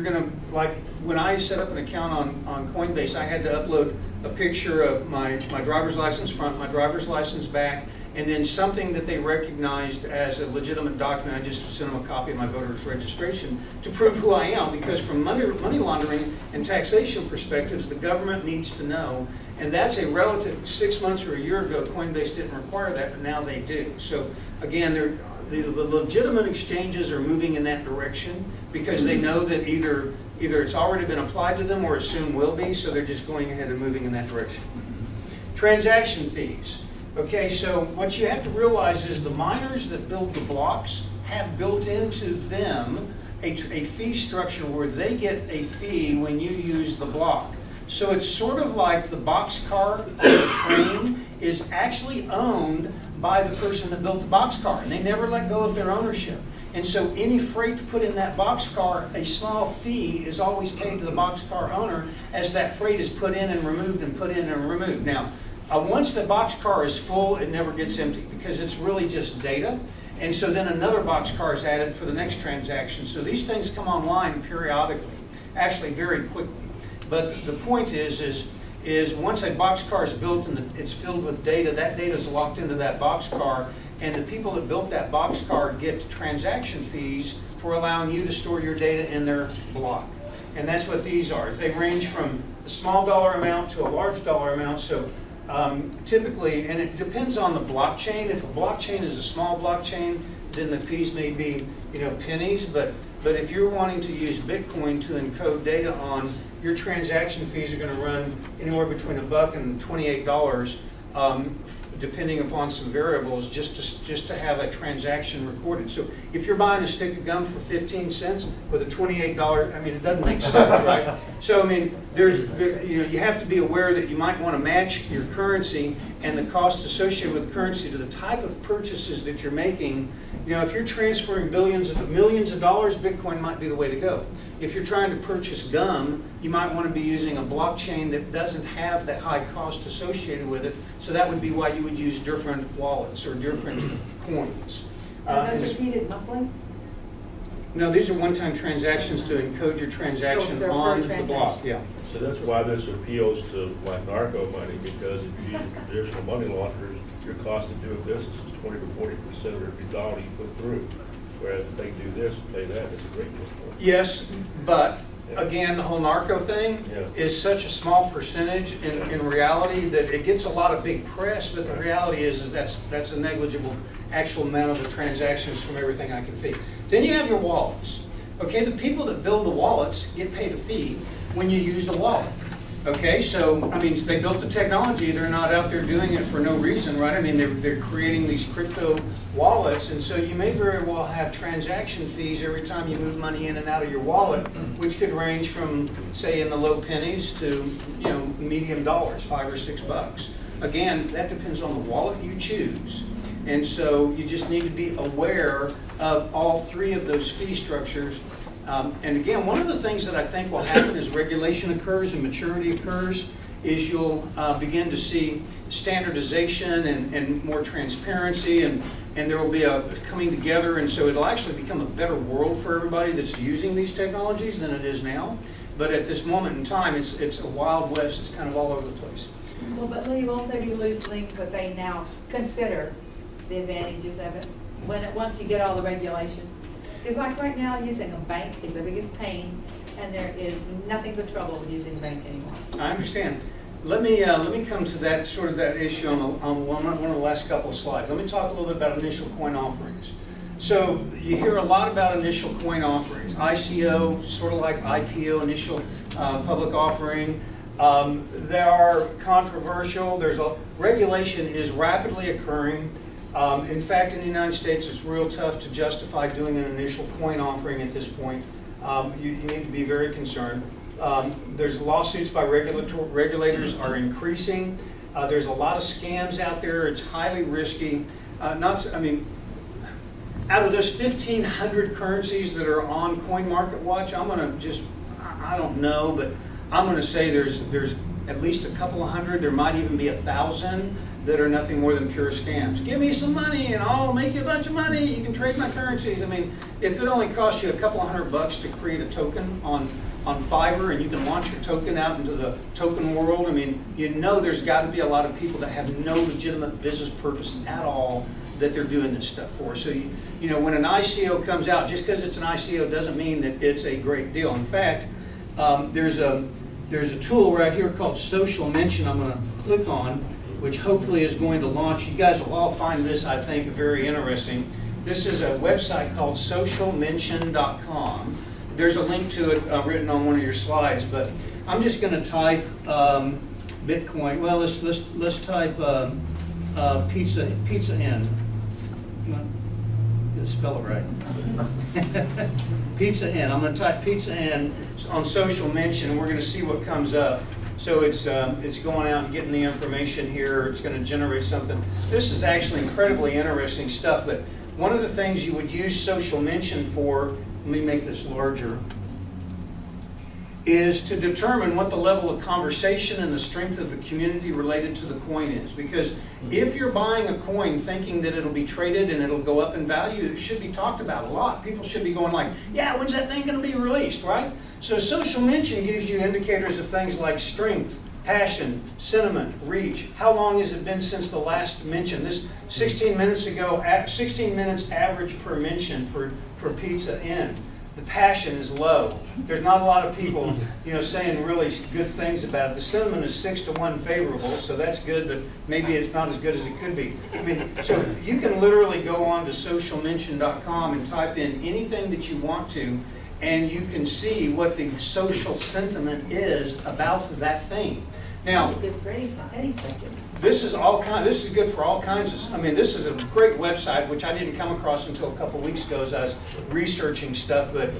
going to, like when I set up an account on Coinbase, I had to upload a picture of my driver's license front, my driver's license back, and then something that they recognized as a legitimate document. I just sent them a copy of my voter's registration to prove who I am, because from money laundering and taxation perspectives, the government needs to know. And that's a relative, 6 months or a year ago, Coinbase didn't require that, but now they do. So again, the legitimate exchanges are moving in that direction because they know that either it's already been applied to them or it soon will be, so they're just going ahead and moving in that direction. Transaction fees. Okay, so what you have to realize is the miners that build the blocks have built into them a fee structure where they get a fee when you use the block. So it's sort of like the boxcar or the train is actually owned by the person that built the boxcar, and they never let go of their ownership. And so any freight put in that boxcar, a small fee is always paid to the boxcar owner as that freight is put in and removed and put in and removed. Now, once the boxcar is full, it never gets empty because it's really just data. And so then another boxcar is added for the next transaction. So these things come online periodically, actually very quickly. But the point is once a boxcar is built and it's filled with data, that data is locked into that boxcar, and the people that built that boxcar get transaction fees for allowing you to store your data in their block. And that's what these are. They range from a small dollar amount to a large dollar amount. So typically, and it depends on the blockchain. If a blockchain is a small blockchain, then the fees may be, pennies. But if you're wanting to use Bitcoin to encode data on, your transaction fees are going to run anywhere between $1 and $28, depending upon some variables, just to have a transaction recorded. So if you're buying a stick of gum for 15 cents with a $28, I mean, it doesn't make sense, right? So I mean, you have to be aware that you might want to match your currency and the cost associated with the currency to the type of purchases that you're making. If you're transferring millions of dollars, Bitcoin might be the way to go. If you're trying to purchase gum, you might want to be using a blockchain that doesn't have that high cost associated with it. So that would be why you would use different wallets or different coins. And those repeated monthly? No, these are one-time transactions to encode your transaction on the block. Yeah. So that's why this appeals to like narco money, because if you use traditional money launderers, your cost of doing business is 20 to 40% of every dollar you put through. Whereas if they do this and pay that, it's a great deal. Yes, but again, the whole narco thing is such a small percentage in reality that it gets a lot of big press, but the reality is that's a negligible actual amount of the transactions from everything I can see. Then you have your wallets. Okay, the people that build the wallets get paid a fee when you use the wallet. Okay, so I mean, they built the technology. They're not out there doing it for no reason, right? I mean, they're creating these crypto wallets, and so you may very well have transaction fees every time you move money in and out of your wallet, which could range from, say, in the low pennies to medium dollars, $5 or $6. Again, that depends on the wallet you choose, and so you just need to be aware of all three of those fee structures. And again, one of the things that I think will happen as regulation occurs and maturity occurs is you'll begin to see standardization and more transparency, and there will be a coming together, and so it'll actually become a better world for everybody that's using these technologies than it is now. But at this moment in time, it's a wild west. It's kind of all over the place. Well, but Lee, won't they be losing what they now consider the advantages of it once you get all the regulation? Because like right now, using a bank is the biggest pain, and there is nothing but trouble with using a bank anymore. I understand. Let me come to that issue on one of the last couple of slides. Let me talk a little bit about initial coin offerings. So you hear a lot about initial coin offerings, ICO, sort of like IPO, initial public offering. They are controversial. Regulation is rapidly occurring. In fact, in the United States, it's real tough to justify doing an initial coin offering at this point. You need to be very concerned. There's lawsuits by regulators are increasing. There's a lot of scams out there. It's highly risky. Out of those 1,500 currencies that are on CoinMarketWatch, I don't know, but I'm going to say there's at least a couple of hundred, there might even be 1,000 that are nothing more than pure scams. Give me some money and I'll make you a bunch of money. You can trade my currencies. I mean, if it only costs you a couple of $100 to create a token on Fiverr and you can launch your token out into the token world, I mean, you know there's got to be a lot of people that have no legitimate business purpose at all that they're doing this stuff for. So, you know, when an ICO comes out, just because it's an ICO doesn't mean that it's a great deal. In fact, there's a tool right here called Social Mention I'm going to click on, which hopefully is going to launch. You guys will all find this, I think, very interesting. This is a website called socialmention.com. There's a link to it written on one of your slides, but I'm just going to type Bitcoin. Well, let's type Pizza Inn. Get to spell it right. Pizza Inn. I'm going to type Pizza Inn on Social Mention, and we're going to see what comes up. So it's going out and getting the information here. It's going to generate something. This is actually incredibly interesting stuff, but one of the things you would use Social Mention for, let me make this larger, is to determine what the level of conversation and the strength of the community related to the coin is. Because if you're buying a coin thinking that it'll be traded and it'll go up in value, it should be talked about a lot. People should be going like, yeah, when's that thing going to be released, right? So Social Mention gives you indicators of things like strength, passion, sentiment, reach. How long has it been since the last mention? This 16 minutes ago, 16 minutes average per mention for Pizza Inn. The passion is low. There's not a lot of people, saying really good things about it. The sentiment is 6-1 favorable, so that's good, but maybe it's not as good as it could be. I mean, so you can literally go on to socialmention.com and type in anything that you want to, and you can see what the social sentiment is about that thing. Now, this is good for all kinds of, this is a great website, which I didn't come across until a couple weeks ago as I was researching stuff, but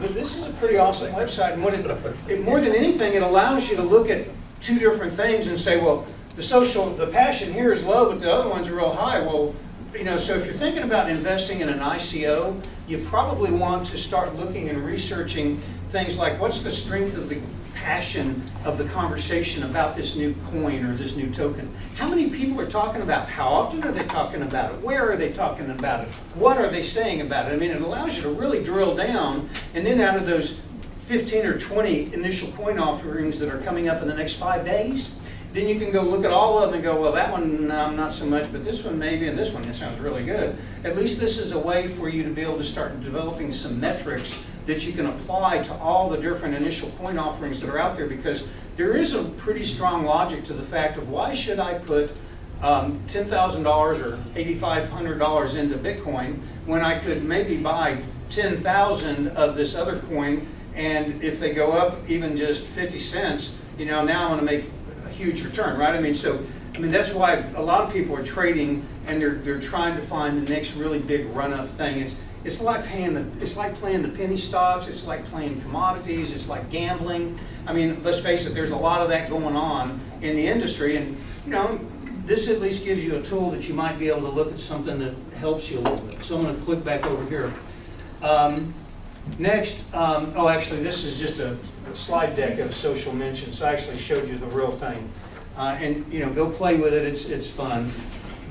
this is a pretty awesome website, and what it more than anything, it allows you to look at two different things and say, well, the passion here is low, but the other ones are real high. Well, so if you're thinking about investing in an ICO, you probably want to start looking and researching things like what's the strength of the passion of the conversation about this new coin or this new token. How many people are talking about it? How often are they talking about it? Where are they talking about it? What are they saying about it? It allows you to really drill down, and then out of those 15 or 20 initial coin offerings that are coming up in the next 5 days, then you can go look at all of them and go, well, that one, not so much, but this one maybe, and this one, that sounds really good. At least this is a way for you to be able to start developing some metrics that you can apply to all the different initial coin offerings that are out there, because there is a pretty strong logic to the fact of why should I put $10,000 or $8,500 into Bitcoin when I could maybe buy 10,000 of this other coin, and if they go up even just 50 cents, now I'm going to make a huge return, right? That's why a lot of people are trading, and they're trying to find the next really big run-up thing. It's like playing the penny stocks. It's like playing commodities. It's like gambling. Let's face it. There's a lot of that going on in the industry, and this at least gives you a tool that you might be able to look at something that helps you a little bit. So I'm going to click back over here. Next, actually, this is just a slide deck of Social Mention. So I actually showed you the real thing, and go play with it. It's fun.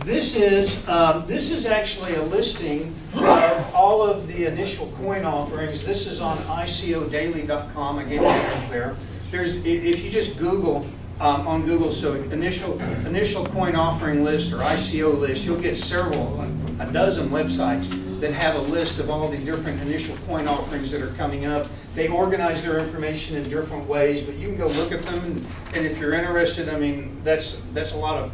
This is actually a listing of all of the initial coin offerings. This is on ICOdaily.com. I gave you a link there. If you just Google on Google, so initial coin offering list or ICO list, you'll get a dozen websites that have a list of all the different initial coin offerings that are coming up. They organize their information in different ways, but you can go look at them, and if you're interested, that's a lot of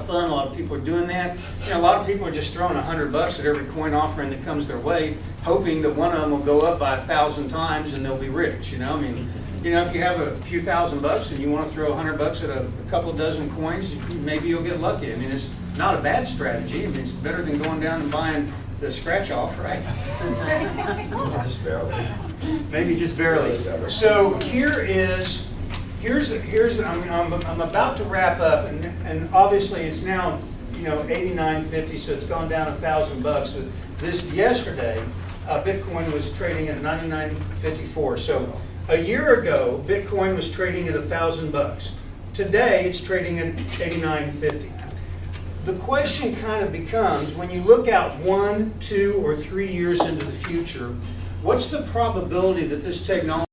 fun. A lot of people are doing that. A lot of people are just throwing $100 at every coin offering that comes their way, hoping that one of them will go up by 1,000 times and they'll be rich. If you have a few $1,000 and you want to throw $100 at a couple dozen coins, maybe you'll get lucky. It's not a bad strategy. It's better than going down and buying the scratch off, right? Just barely. Maybe just barely. So here's I'm about to wrap up, and obviously it's now $89.50, so it's gone down $1,000. So this yesterday, Bitcoin was trading at 99.54. So a year ago, Bitcoin was trading at $1,000. Today, it's trading at 89.50. The question kind of becomes, when you look out 1, 2, or 3 years into the future, what's the probability that this technology